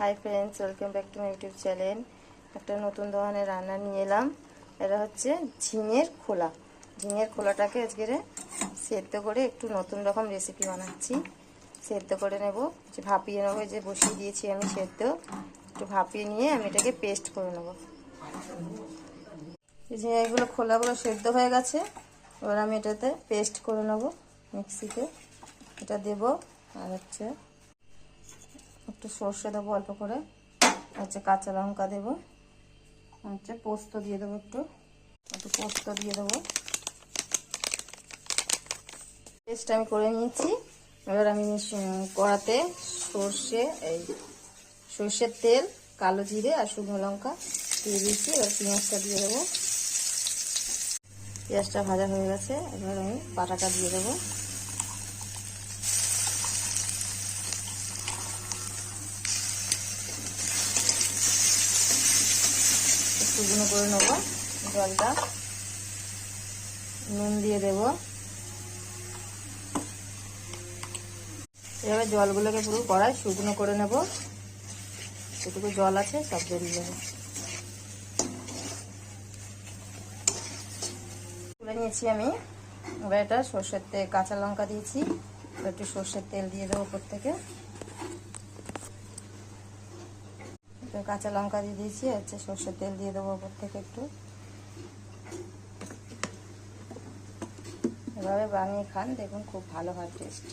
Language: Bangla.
Hi friends, welcome back to my YouTube channel. একটা নতুন ধরনের রান্না নিয়ে এলাম। এটা হচ্ছে ঝিঙের খোলা। ঝিঙের খোলাটাকে আজকে সেদ্ধ করে একটু নতুন রকম রেসিপি বানাচ্ছি। সেদ্ধ করে নেব, যে ভাপিয়ে নেবো, যে বসিয়ে দিয়েছি আমি সেদ্ধ, একটু ভাপিয়ে নিয়ে আমি এটাকে পেস্ট করে নেব। ঝিঙেগুলো খোলাগুলো সেদ্ধ হয়ে গেছে, এবার আমি এটাতে পেস্ট করে নেব মিক্সিতে। এটা দেব, আর হচ্ছে একটু সর্ষে দেবো অল্প করে, হচ্ছে কাঁচা লঙ্কা দেবো, হচ্ছে পোস্ত দিয়ে দেবো, একটু একটু পোস্ত দিয়ে দেবো। পেস্ট আমি করে নিয়েছি। এবার আমি কড়াতে সর্ষের তেল, কালো জিরে আর শুকনো লঙ্কা দিয়ে দিয়েছি। এবার পেঁয়াজটা দিয়ে দেবো। পেঁয়াজটা ভাজা হয়ে গেছে, এবার আমি বাটাটা দিয়ে দেবো। শুকনো করে নেবো জলটা, নুন দিয়ে দেবো। এভাবে জলগুলোকে পুরো কড়াই শুকনো করে নেব, যেটুকু জল আছে সব বেরিয়ে যাবে। তুলে নিয়েছি আমি। এবার এটা সর্ষের তেল, কাঁচা লঙ্কা দিয়েছি, একটু সর্ষের তেল দিয়ে দেবো উপর থেকে। কাঁচা লঙ্কা দিয়ে দিয়েছি, হচ্ছে সর্ষের তেল দিয়ে দেবো উপর থেকে একটু। এভাবে বানিয়ে খান, দেখুন খুব ভালো হয় টেস্ট।